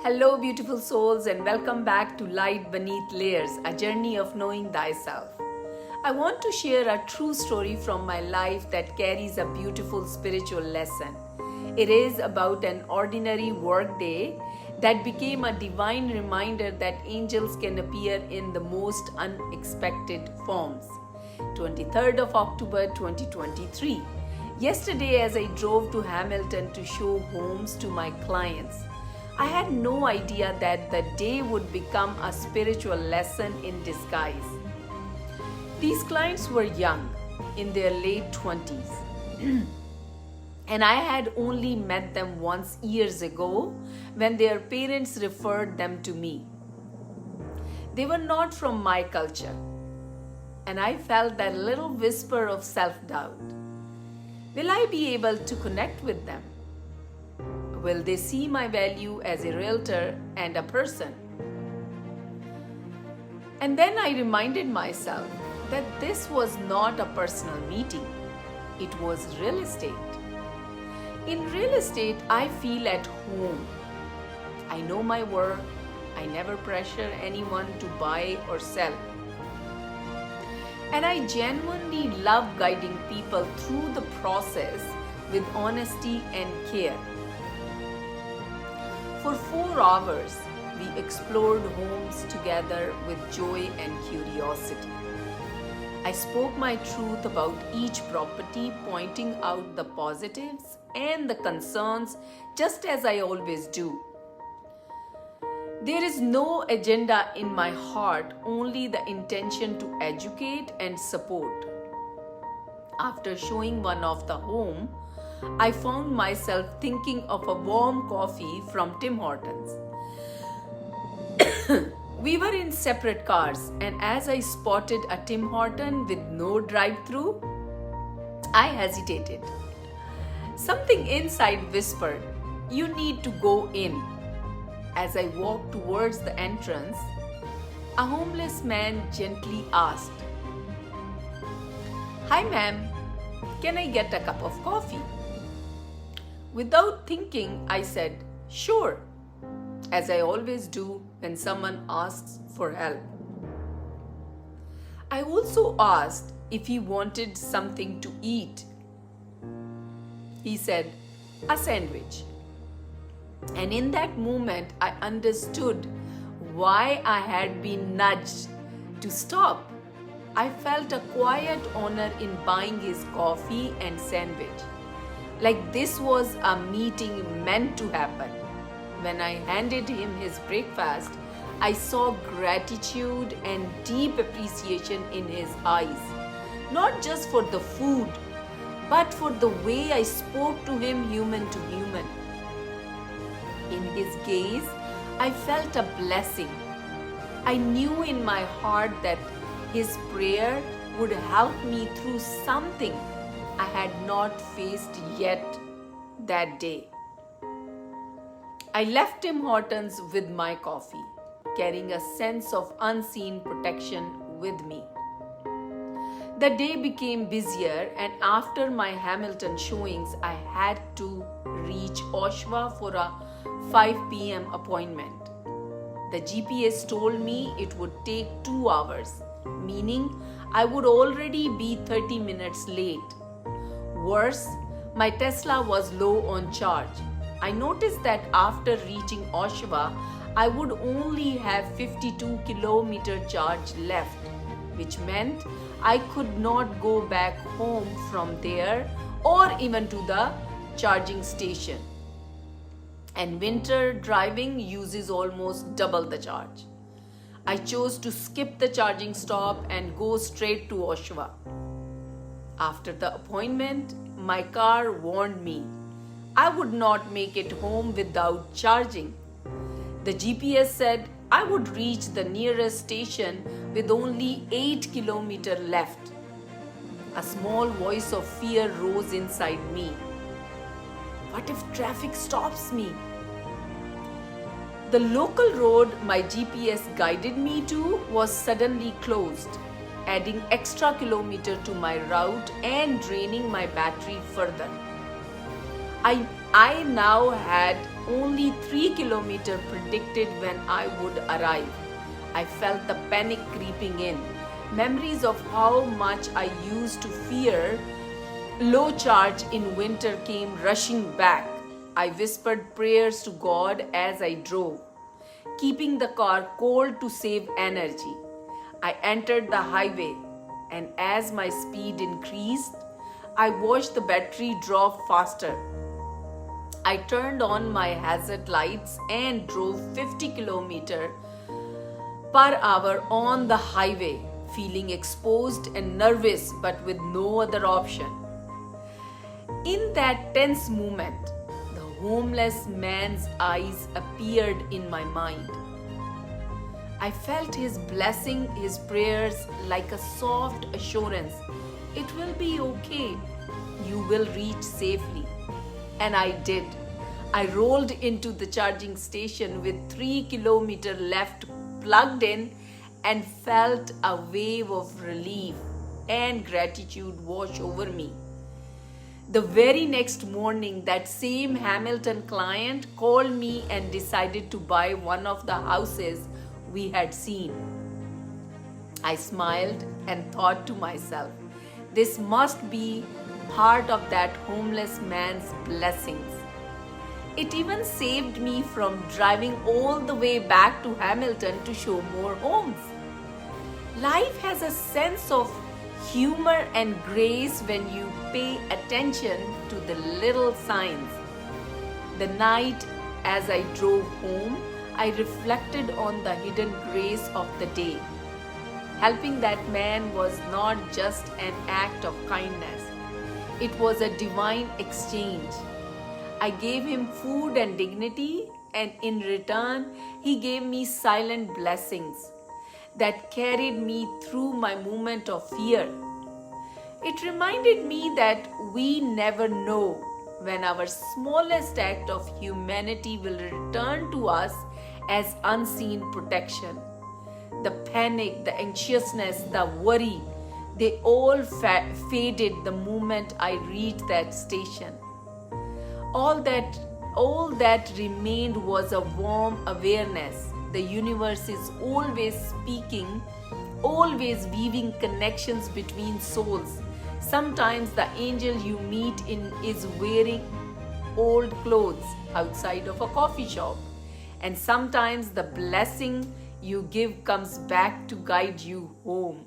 Hello, beautiful souls, and welcome back to Light Beneath Layers, a journey of knowing thyself. I want to share a true story from my life that carries a beautiful spiritual lesson. It is about an ordinary workday that became a divine reminder that angels can appear in the most unexpected forms. 23rd of October 2023. Yesterday, as I drove to Hamilton to show homes to my clients, I had no idea that the day would become a spiritual lesson in disguise. These clients were young, in their late 20s, and I had only met them once years ago when their parents referred them to me. They were not from my culture, and I felt that little whisper of self-doubt. Will I be able to connect with them? Will they see my value as a realtor and a person? And then I reminded myself that this was not a personal meeting. It was real estate. In real estate, I feel at home. I know my work. I never pressure anyone to buy or sell. And I genuinely love guiding people through the process with honesty and care. For 4 hours, we explored homes together with joy and curiosity. I spoke my truth about each property, pointing out the positives and the concerns, just as I always do. There is no agenda in my heart, only the intention to educate and support. After showing one of the home, I found myself thinking of a warm coffee from Tim Hortons. We were in separate cars, and as I spotted a Tim Horton with no drive-through, I hesitated. Something inside whispered, "You need to go in." As I walked towards the entrance, a homeless man gently asked, "Hi ma'am, can I get a cup of coffee?" Without thinking, I said, "Sure," as I always do when someone asks for help. I also asked if he wanted something to eat. He said, "A sandwich." And in that moment, I understood why I had been nudged to stop. I felt a quiet honor in buying his coffee and sandwich. Like this was a meeting meant to happen. When I handed him his breakfast, I saw gratitude and deep appreciation in his eyes. Not just for the food, but for the way I spoke to him human to human. In his gaze, I felt a blessing. I knew in my heart that his prayer would help me through something I had not faced yet that day. I left Tim Hortons with my coffee, carrying a sense of unseen protection with me. The day became busier, and after my Hamilton showings, I had to reach Oshawa for a 5 p.m. appointment. The GPS told me it would take 2 hours, meaning I would already be 30 minutes late. Worse, my Tesla was low on charge. I noticed that after reaching Oshawa, I would only have 52 kilometer charge left, which meant I could not go back home from there or even to the charging station. And winter driving uses almost double the charge. I chose to skip the charging stop and go straight to Oshawa. After the appointment, my car warned me I would not make it home without charging. The GPS said I would reach the nearest station with only 8 kilometers left. A small voice of fear rose inside me. What if traffic stops me? The local road my GPS guided me to was suddenly closed, adding extra kilometer to my route and draining my battery further. I now had only 3 kilometers predicted when I would arrive. I felt the panic creeping in. Memories of how much I used to fear low charge in winter came rushing back. I whispered prayers to God as I drove, keeping the car cold to save energy. I entered the highway, and as my speed increased, I watched the battery drop faster. I turned on my hazard lights and drove 50 kilometers per hour on the highway, feeling exposed and nervous but with no other option. In that tense moment, the homeless man's eyes appeared in my mind. I felt his blessing, his prayers like a soft assurance. It will be okay. You will reach safely. And I did. I rolled into the charging station with 3 kilometers left plugged in and felt a wave of relief and gratitude wash over me. The very next morning, that same Hamilton client called me and decided to buy one of the houses we had seen. I smiled and thought to myself, this must be part of that homeless man's blessings. It even saved me from driving all the way back to Hamilton to show more homes. Life has a sense of humor and grace when you pay attention to the little signs. The night as I drove home, I reflected on the hidden grace of the day. Helping that man was not just an act of kindness, it was a divine exchange. I gave him food and dignity, and in return, he gave me silent blessings that carried me through my moment of fear. It reminded me that we never know when our smallest act of humanity will return to us as unseen protection. The panic, the anxiousness, the worry, they all faded the moment I reached that station. All that remained was a warm awareness. The universe is always speaking, always weaving connections between souls. Sometimes the angel you meet is wearing old clothes outside of a coffee shop. And sometimes the blessing you give comes back to guide you home.